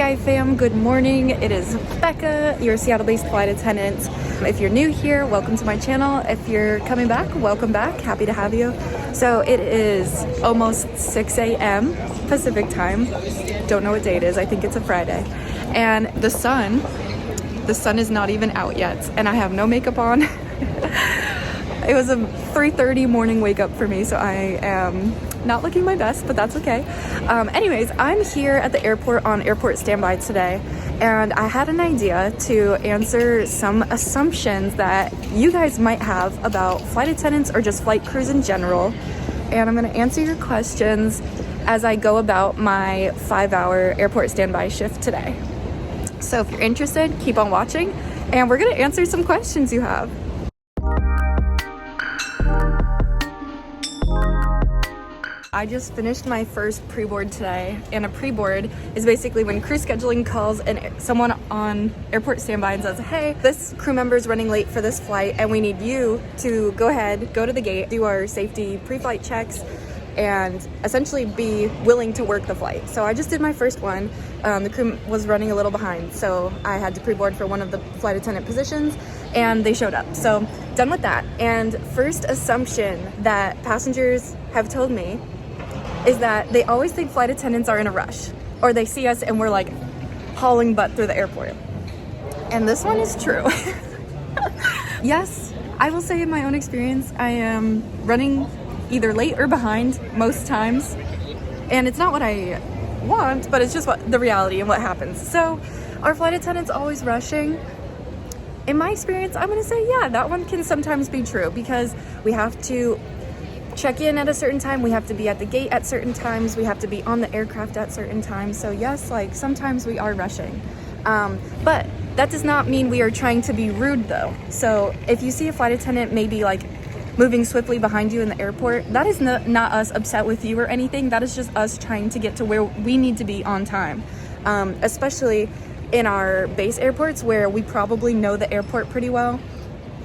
Sky fam, good morning. It is Becca, your Seattle-based flight attendant. If you're new here, welcome to my channel. If you're coming back, welcome back. Happy to have you. So it is almost 6 a.m. Pacific time. Don't know what day it is. I think it's a Friday. And the sun is not even out yet, and I have no makeup on. It was a 3:30 morning wake up for me, so I am not looking my best, but that's okay. Anyways, I'm here at the airport on airport standby today, and I had an idea to answer some assumptions that you guys might have about flight attendants or just flight crews in general. And I'm gonna answer your questions as I go about my 5-hour airport standby shift today. So if you're interested, keep on watching, and we're gonna answer some questions you have. I just finished my first pre-board today, and a pre-board is basically when crew scheduling calls and someone on airport standby and says, hey, this crew member is running late for this flight and we need you to go ahead, go to the gate, do our safety pre-flight checks, and essentially be willing to work the flight. So I just did my first one. The crew was running a little behind, so I had to pre-board for one of the flight attendant positions, and they showed up. So done with that. And first assumption that passengers have told me is that they always think flight attendants are in a rush, or they see us and we're like hauling butt through the airport. And this one is true. Yes, I will say in my own experience, I am running either late or behind most times. And it's not what I want, but it's just what the reality and what happens. So are flight attendants always rushing? In my experience, I'm gonna say, yeah, that one can sometimes be true, because we have to check in at a certain time, we have to be at the gate at certain times, we have to be on the aircraft at certain times. So yes, like sometimes we are rushing. But that does not mean we are trying to be rude though. So if you see a flight attendant maybe like moving swiftly behind you in the airport, that is not us upset with you or anything. That is just us trying to get to where we need to be on time. Especially in our base airports where we probably know the airport pretty well.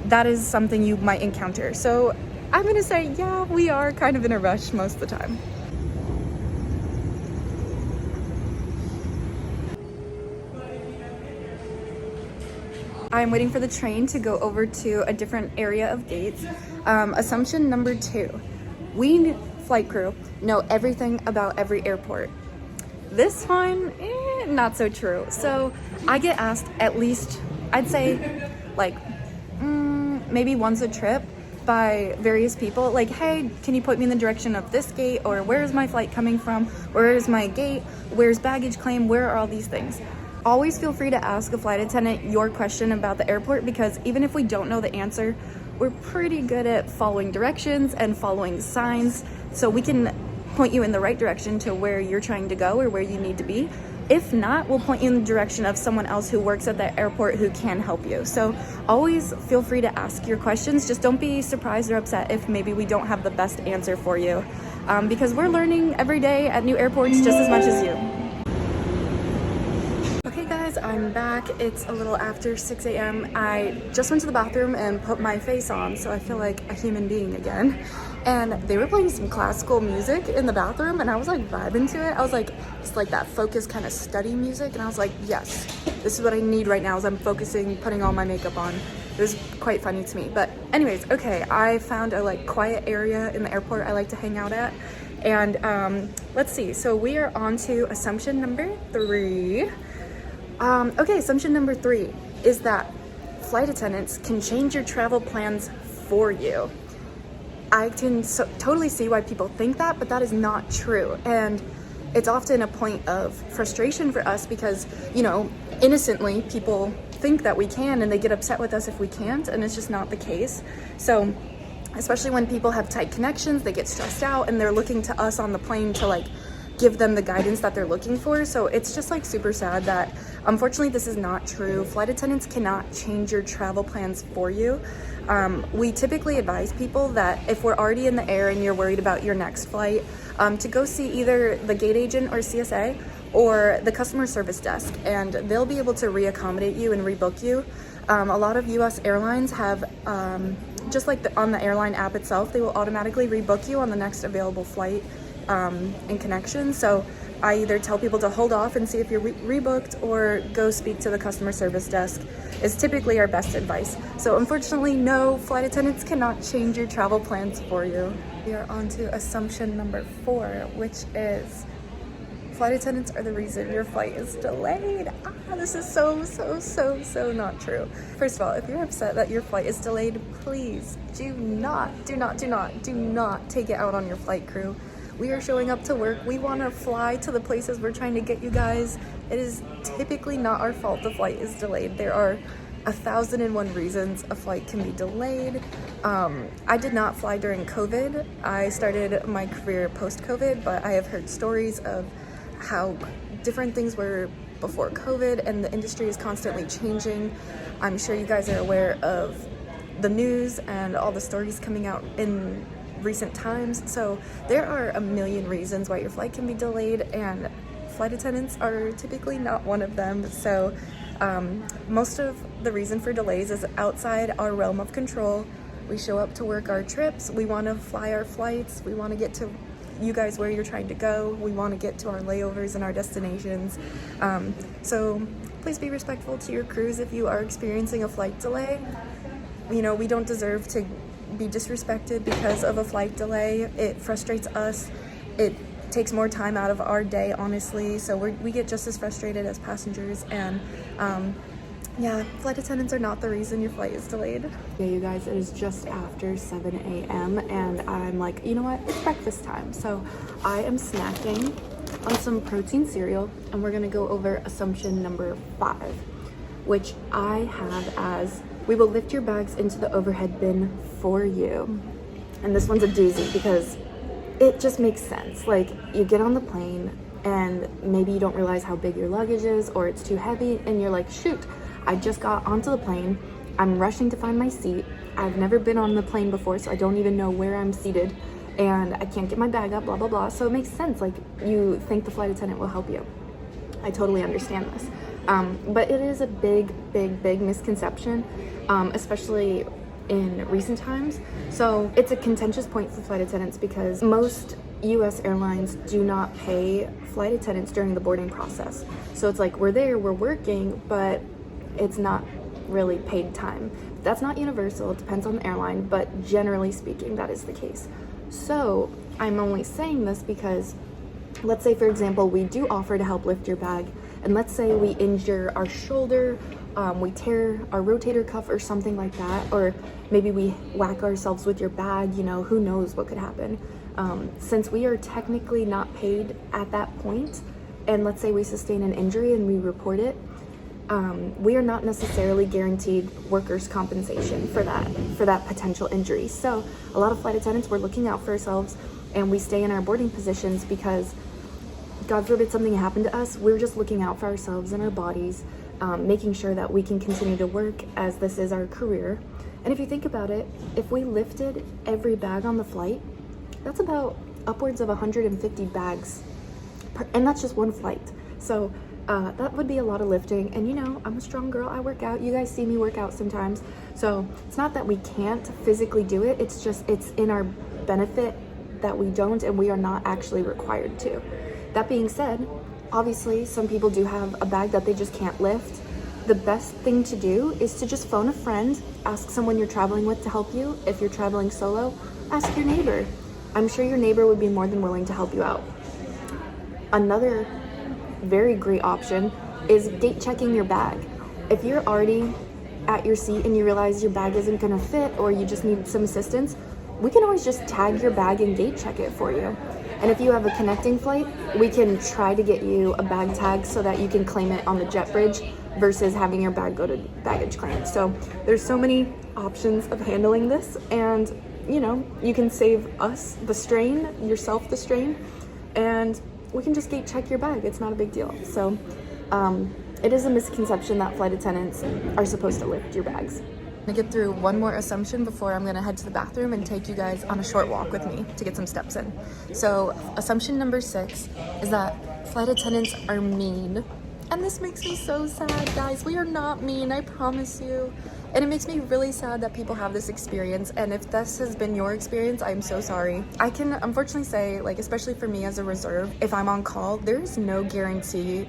That is something you might encounter. So I'm gonna say, yeah, we are kind of in a rush most of the time. I'm waiting for the train to go over to a different area of gates. Assumption number 2, we flight crew know everything about every airport. This one, not so true. So I get asked at least, I'd say like maybe once a trip by various people, like, hey, can you point me in the direction of this gate, or where is my flight coming from, where is my gate, where's baggage claim, where are all these things. Always feel free to ask a flight attendant your question about the airport, because even if we don't know the answer, we're pretty good at following directions and following signs, so we can point you in the right direction to where you're trying to go or where you need to be. If not, we'll point you in the direction of someone else who works at the airport who can help you. So always feel free to ask your questions. Just don't be surprised or upset if maybe we don't have the best answer for you, because we're learning every day at new airports just as much as you. Okay guys, I'm back. It's a little after 6 a.m. I just went to the bathroom and put my face on so I feel like a human being again. And they were playing some classical music in the bathroom, and I was like vibing to it. I was like, it's like that focused kind of study music, and I was like, yes, this is what I need right now as I'm focusing, putting all my makeup on. It was quite funny to me. But anyways, okay, I found a like quiet area in the airport I like to hang out at. And let's see, so we are on to assumption number 3. Okay, assumption number 3 is that flight attendants can change your travel plans for you. I can totally see why people think that, but that is not true. And it's often a point of frustration for us because, you know, innocently people think that we can and they get upset with us if we can't, and it's just not the case. So especially when people have tight connections, they get stressed out and they're looking to us on the plane to like give them the guidance that they're looking for. So it's just like super sad that unfortunately this is not true. Flight attendants cannot change your travel plans for you. We typically advise people that if we're already in the air and you're worried about your next flight, to go see either the gate agent or CSA or the customer service desk, and they'll be able to re-accommodate you and rebook you. A lot of US airlines have, just like on the airline app itself, they will automatically rebook you on the next available flight in connection. So I either tell people to hold off and see if you're rebooked or go speak to the customer service desk is typically our best advice. So unfortunately, no, flight attendants cannot change your travel plans for you. We are on to assumption number 4, which is flight attendants are the reason your flight is delayed. This is so not true. First of all, if you're upset that your flight is delayed, please do not take it out on your flight crew. We are showing up to work. We want to fly to the places we're trying to get you guys. It is typically not our fault the flight is delayed. There are 1,001 reasons a flight can be delayed. I did not fly during COVID. I started my career post-COVID, but I have heard stories of how different things were before COVID, and the industry is constantly changing. I'm sure you guys are aware of the news and all the stories coming out in recent times. So there are a million reasons why your flight can be delayed, and flight attendants are typically not one of them. So most of the reason for delays is outside our realm of control. We show up to work our trips. We want to fly our flights. We want to get to you guys where you're trying to go. We want to get to our layovers and our destinations. So please be respectful to your crews if you are experiencing a flight delay. You know, we don't deserve to be disrespected because of a flight delay. It frustrates us. It takes more time out of our day, honestly. So we get just as frustrated as passengers. And yeah, flight attendants are not the reason your flight is delayed. Yeah, you guys, it is just after 7 a.m. and I'm like, you know what? It's breakfast time. So I am snacking on some protein cereal, and we're gonna go over assumption number 5, which I have as: we will lift your bags into the overhead bin for you. And this one's a doozy because it just makes sense. Like, you get on the plane and maybe you don't realize how big your luggage is, or it's too heavy, and you're like, shoot, I just got onto the plane. I'm rushing to find my seat. I've never been on the plane before, so I don't even know where I'm seated, and I can't get my bag up, blah, blah, blah. So it makes sense. Like, you think the flight attendant will help you. I totally understand this. But it is a big misconception, especially in recent times. So it's a contentious point for flight attendants because most US airlines do not pay flight attendants during the boarding process. So it's like, we're there, we're working, but it's not really paid time. That's not universal, it depends on the airline, but generally speaking, that is the case. So I'm only saying this because, let's say, for example, we do offer to help lift your bag, and let's say we injure our shoulder, we tear our rotator cuff or something like that, or maybe we whack ourselves with your bag, you know, who knows what could happen. Since we are technically not paid at that point, and let's say we sustain an injury and we report it, we are not necessarily guaranteed workers' compensation for that potential injury. So a lot of flight attendants, we're looking out for ourselves, and we stay in our boarding positions because, God forbid something happened to us, we're just looking out for ourselves and our bodies, making sure that we can continue to work as this is our career. And if you think about it, if we lifted every bag on the flight, that's about upwards of 150 bags, and that's just one flight. So that would be a lot of lifting. And you know, I'm a strong girl, I work out. You guys see me work out sometimes. So it's not that we can't physically do it, it's just, it's in our benefit that we don't, and we are not actually required to. That being said, obviously some people do have a bag that they just can't lift. The best thing to do is to just phone a friend, ask someone you're traveling with to help you. If you're traveling solo, ask your neighbor. I'm sure your neighbor would be more than willing to help you out. Another very great option is gate checking your bag. If you're already at your seat and you realize your bag isn't gonna fit, or you just need some assistance, we can always just tag your bag and gate check it for you. And if you have a connecting flight, we can try to get you a bag tag so that you can claim it on the jet bridge versus having your bag go to baggage claim. So there's so many options of handling this, and you know, you can save us the strain, yourself the strain, and we can just gate check your bag. It's not a big deal. So it is a misconception that flight attendants are supposed to lift your bags. I'm gonna get through one more assumption before I'm gonna head to the bathroom and take you guys on a short walk with me to get some steps in. So assumption number 6 is that flight attendants are mean, and this makes me so sad, guys. We are not mean, I promise you. And it makes me really sad that people have this experience. And if this has been your experience, I'm so sorry. I can unfortunately say, like, especially for me as a reserve, if I'm on call, there's no guarantee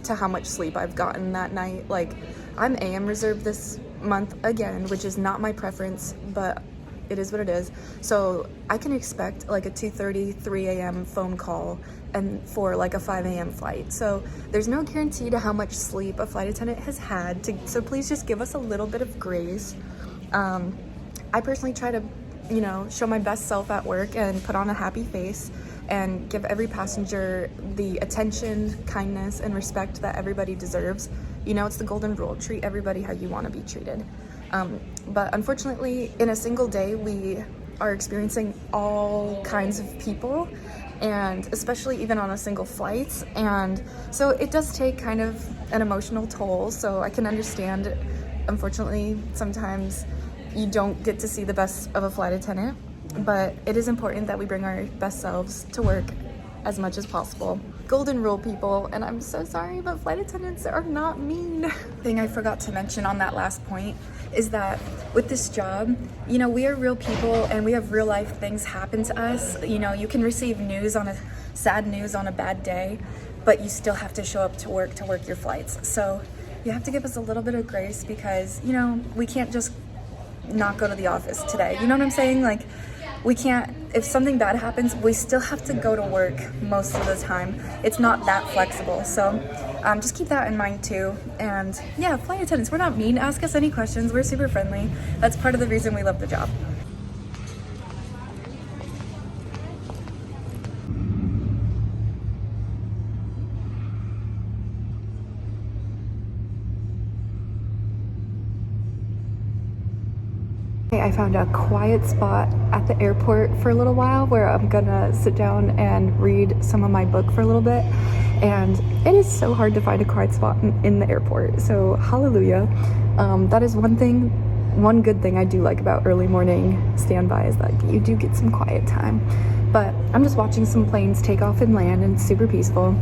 to how much sleep I've gotten that night. Like, I'm AM reserve this month again, which is not my preference, but it is what it is. So I can expect like a 2:30, 3 a.m. phone call and for like a 5 a.m. flight. So there's no guarantee to how much sleep a flight attendant has had. So please just give us a little bit of grace. I personally try to, you know, show my best self at work and put on a happy face and give every passenger the attention, kindness, and respect that everybody deserves. You know, it's the golden rule. Treat everybody how you want to be treated. But unfortunately, in a single day, we are experiencing all kinds of people, and especially even on a single flight. And so it does take kind of an emotional toll. So I can understand, unfortunately, sometimes you don't get to see the best of a flight attendant, but it is important that we bring our best selves to work as much as possible. Golden rule, people, and I'm so sorry, but flight attendants are not mean. Thing I forgot to mention on that last point is that with this job, you know, we are real people and we have real life things happen to us. You know, you can receive sad news on a bad day, but you still have to show up to work your flights. So you have to give us a little bit of grace because, you know, we can't just not go to the office today. You know what I'm saying? Like, we can't, if something bad happens, we still have to go to work most of the time. It's not that flexible. So just keep that in mind too. And yeah, flight attendants, we're not mean. Ask us any questions. We're super friendly. That's part of the reason we love the job. I found a quiet spot at the airport for a little while where I'm gonna sit down and read some of my book for a little bit. And it is so hard to find a quiet spot in the airport, so hallelujah. That is one good thing I do like about early morning standby is that you do get some quiet time. But I'm just watching some planes take off and land, and it's super peaceful.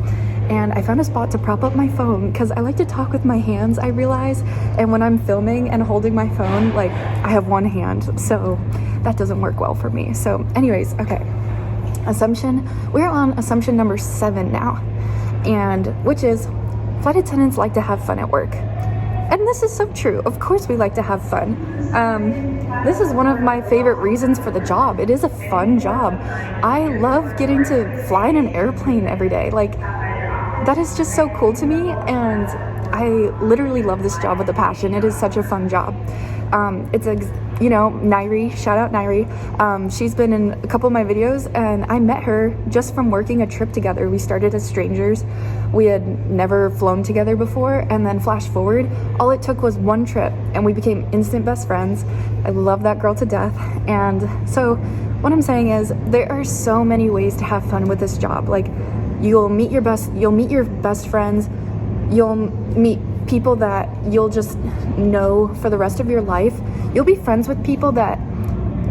And I found a spot to prop up my phone because I like to talk with my hands, I realize. And when I'm filming and holding my phone, like, I have one hand, so that doesn't work well for me. So anyways, okay. We're on assumption number 7 now, and which is flight attendants like to have fun at work. And this is so true. Of course we like to have fun. This is one of my favorite reasons for the job. It is a fun job. I love getting to fly in an airplane every day. Like, that is just so cool to me, and I literally love this job with a passion. It is such a fun job. You know, Nairi, shout out Nairi. She's been in a couple of my videos, and I met her just from working a trip together. We started as strangers. We had never flown together before, and then flash forward, all it took was one trip, and we became instant best friends. I love that girl to death. And so what I'm saying is there are so many ways to have fun with this job. Like, you'll meet your best friends, you'll meet people that you'll just know for the rest of your life. You'll be friends with people that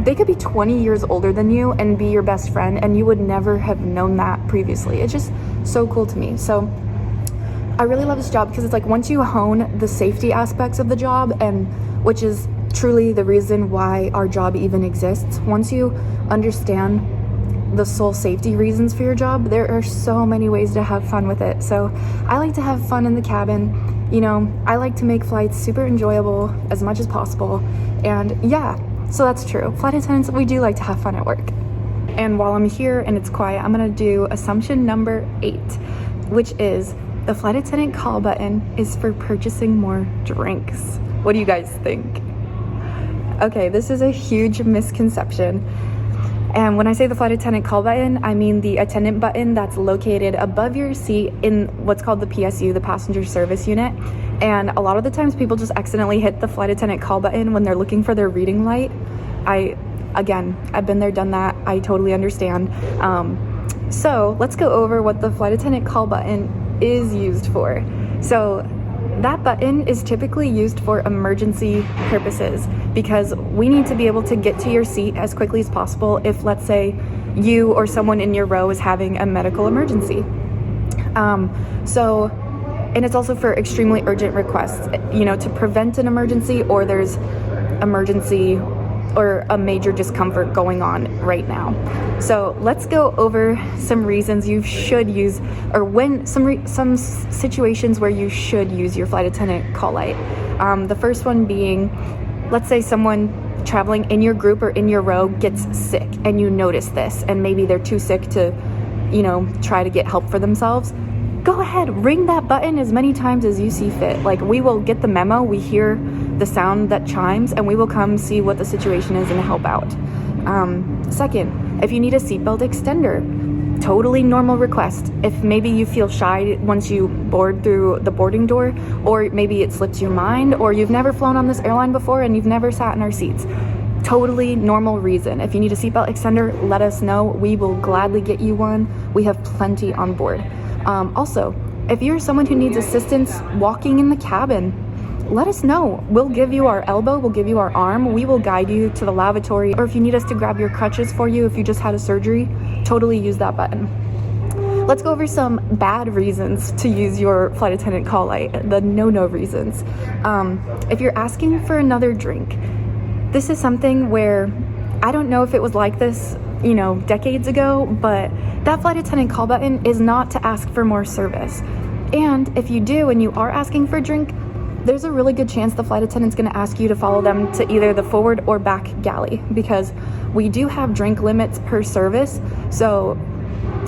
they could be 20 years older than you and be your best friend, and you would never have known that previously. It's just so cool to me. So I really love this job because it's like, once you hone the safety aspects of the job, and which is truly the reason why our job even exists, once you understand the sole safety reasons for your job, there are so many ways to have fun with it. So I like to have fun in the cabin. You know, I like to make flights super enjoyable as much as possible. And yeah, so that's true. Flight attendants, we do like to have fun at work. And while I'm here and it's quiet, I'm gonna do assumption number 8, which is the flight attendant call button is for purchasing more drinks. What do you guys think? Okay, this is a huge misconception. And when I say the flight attendant call button, I mean the attendant button that's located above your seat in what's called the PSU, the passenger service unit. And a lot of the times people just accidentally hit the flight attendant call button when they're looking for their reading light. I've been there, done that. I totally understand. So let's go over what the flight attendant call button is used for. So that button is typically used for emergency purposes because we need to be able to get to your seat as quickly as possible if, let's say, you or someone in your row is having a medical emergency. So And it's also for extremely urgent requests, you know, to prevent an emergency, or there's emergency or a major discomfort going on right now. So let's go over some reasons you should use, or when some situations where you should use your flight attendant call light. The first one being, let's say someone traveling in your group or in your row gets sick and you notice this, and maybe they're too sick to, you know, try to get help for themselves. Go ahead, ring that button as many times as you see fit. Like, we will get the memo, we hear the sound that chimes, and we will come see what the situation is and help out. Second, if you need a seatbelt extender, totally normal request. If maybe you feel shy once you board through the boarding door, or maybe it slips your mind, or you've never flown on this airline before and you've never sat in our seats, totally normal reason. If you need a seatbelt extender, let us know. We will gladly get you one. We have plenty on board. Also, if you're someone who needs assistance walking in the cabin, let us know. We'll give you our elbow, we'll give you our arm, we will guide you to the lavatory, or if you need us to grab your crutches for you if you just had a surgery, totally use that button. Let's go over some bad reasons to use your flight attendant call light, the no-no reasons. If you're asking for another drink, this is something where I don't know if it was like this, you know, decades ago, but that flight attendant call button is not to ask for more service. And if you do and you are asking for a drink, there's a really good chance the flight attendant's going to ask you to follow them to either the forward or back galley, because we do have drink limits per service. So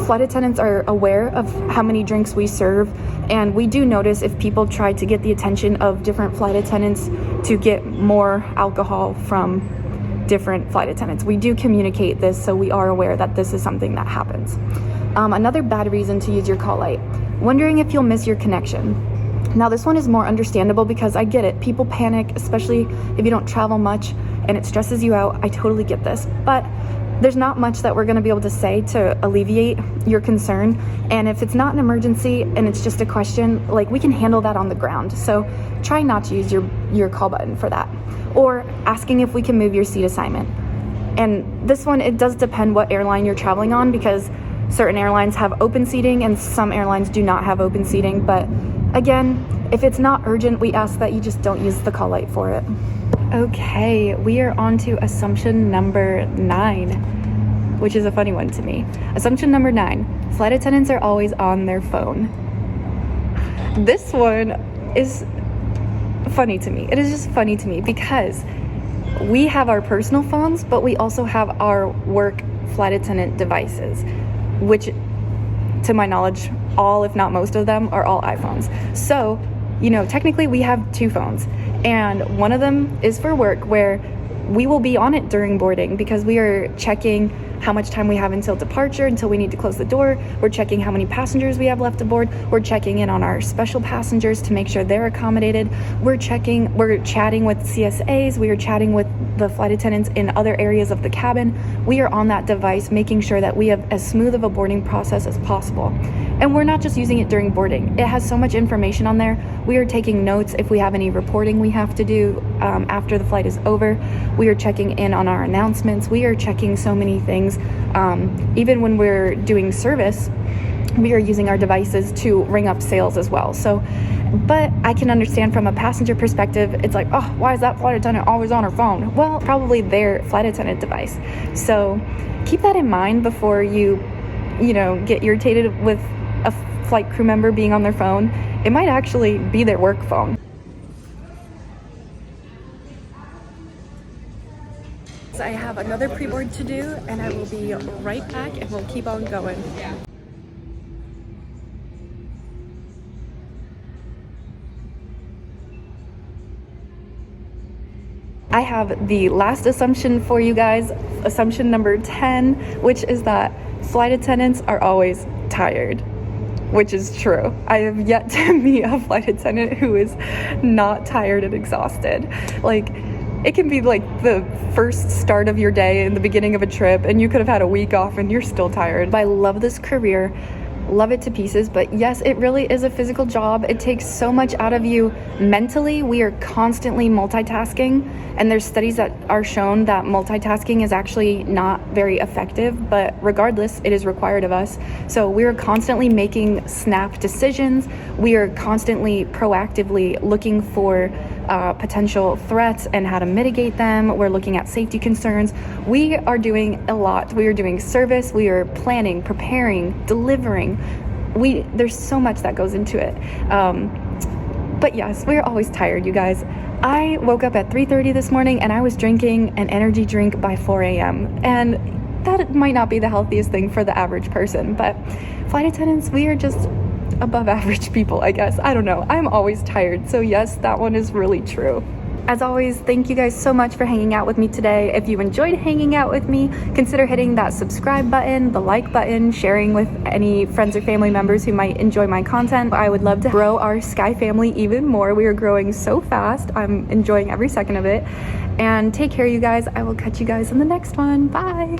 flight attendants are aware of how many drinks we serve, and we do notice if people try to get the attention of different flight attendants to get more alcohol from different flight attendants. We do communicate this, so we are aware that this is something that happens. Another bad reason to use your call light, wondering if you'll miss your connection. Now, this one is more understandable because I get it. People panic, especially if you don't travel much and it stresses you out. I totally get this, but there's not much that we're going to be able to say to alleviate your concern. And if it's not an emergency and it's just a question, like, we can handle that on the ground. So try not to use your call button for that. Or asking if we can move your seat assignment. And this one, it does depend what airline you're traveling on, because certain airlines have open seating and some airlines do not have open seating. But again, if it's not urgent, we ask that you just don't use the call light for it. Okay, we are on to assumption number 9, which is a funny one to me. Assumption number 9, flight attendants are always on their phone. This one is funny to me. It is just funny to me because we have our personal phones, but we also have our work flight attendant devices, which, to my knowledge, all, if not most of them, are all iPhones. So, you know, technically we have 2 phones, and one of them is for work, where we will be on it during boarding because we are checking how much time we have until departure, until we need to close the door. We're checking how many passengers we have left aboard. We're checking in on our special passengers to make sure they're accommodated. We're chatting with CSAs. We are chatting with the flight attendants in other areas of the cabin. We are on that device making sure that we have as smooth of a boarding process as possible. And we're not just using it during boarding. It has so much information on there. We are taking notes if we have any reporting we have to do after the flight is over. We are checking in on our announcements. We are checking so many things. Even when we're doing service, we are using our devices to ring up sales as well. So, but I can understand from a passenger perspective, it's like, oh, why is that flight attendant always on her phone? Well, probably their flight attendant device. So keep that in mind before you get irritated with a flight crew member being on their phone. It might actually be their work phone. So I have another pre-board to do, and I will be right back, and we'll keep on going. I have the last assumption for you guys, assumption number 10, which is that flight attendants are always tired, which is true. I have yet to meet a flight attendant who is not tired and exhausted. Like, it can be like the first start of your day in the beginning of a trip, and you could have had a week off and you're still tired. I love this career. love it to pieces, but yes, it really is a physical job. It takes so much out of you mentally. We are constantly multitasking, and there's studies that are shown that multitasking is actually not very effective, but regardless, it is required of us. So we are constantly making snap decisions. We are constantly proactively looking for potential threats and how to mitigate them. We're looking at safety concerns. We are doing a lot. We are doing service. We are planning, preparing, delivering. There's so much that goes into it. But yes, we're always tired, you guys. I woke up at 3:30 this morning and I was drinking an energy drink by 4 a.m. And that might not be the healthiest thing for the average person, but flight attendants, we are just above average people, I guess. I don't know. I'm always tired. So yes, that one is really true. As always, thank you guys so much for hanging out with me today. If you enjoyed hanging out with me, consider hitting that subscribe button, the like button, sharing with any friends or family members who might enjoy my content. I would love to grow our Sky family even more. We are growing so fast. I'm enjoying every second of it. And take care, you guys. I will catch you guys in the next one. Bye.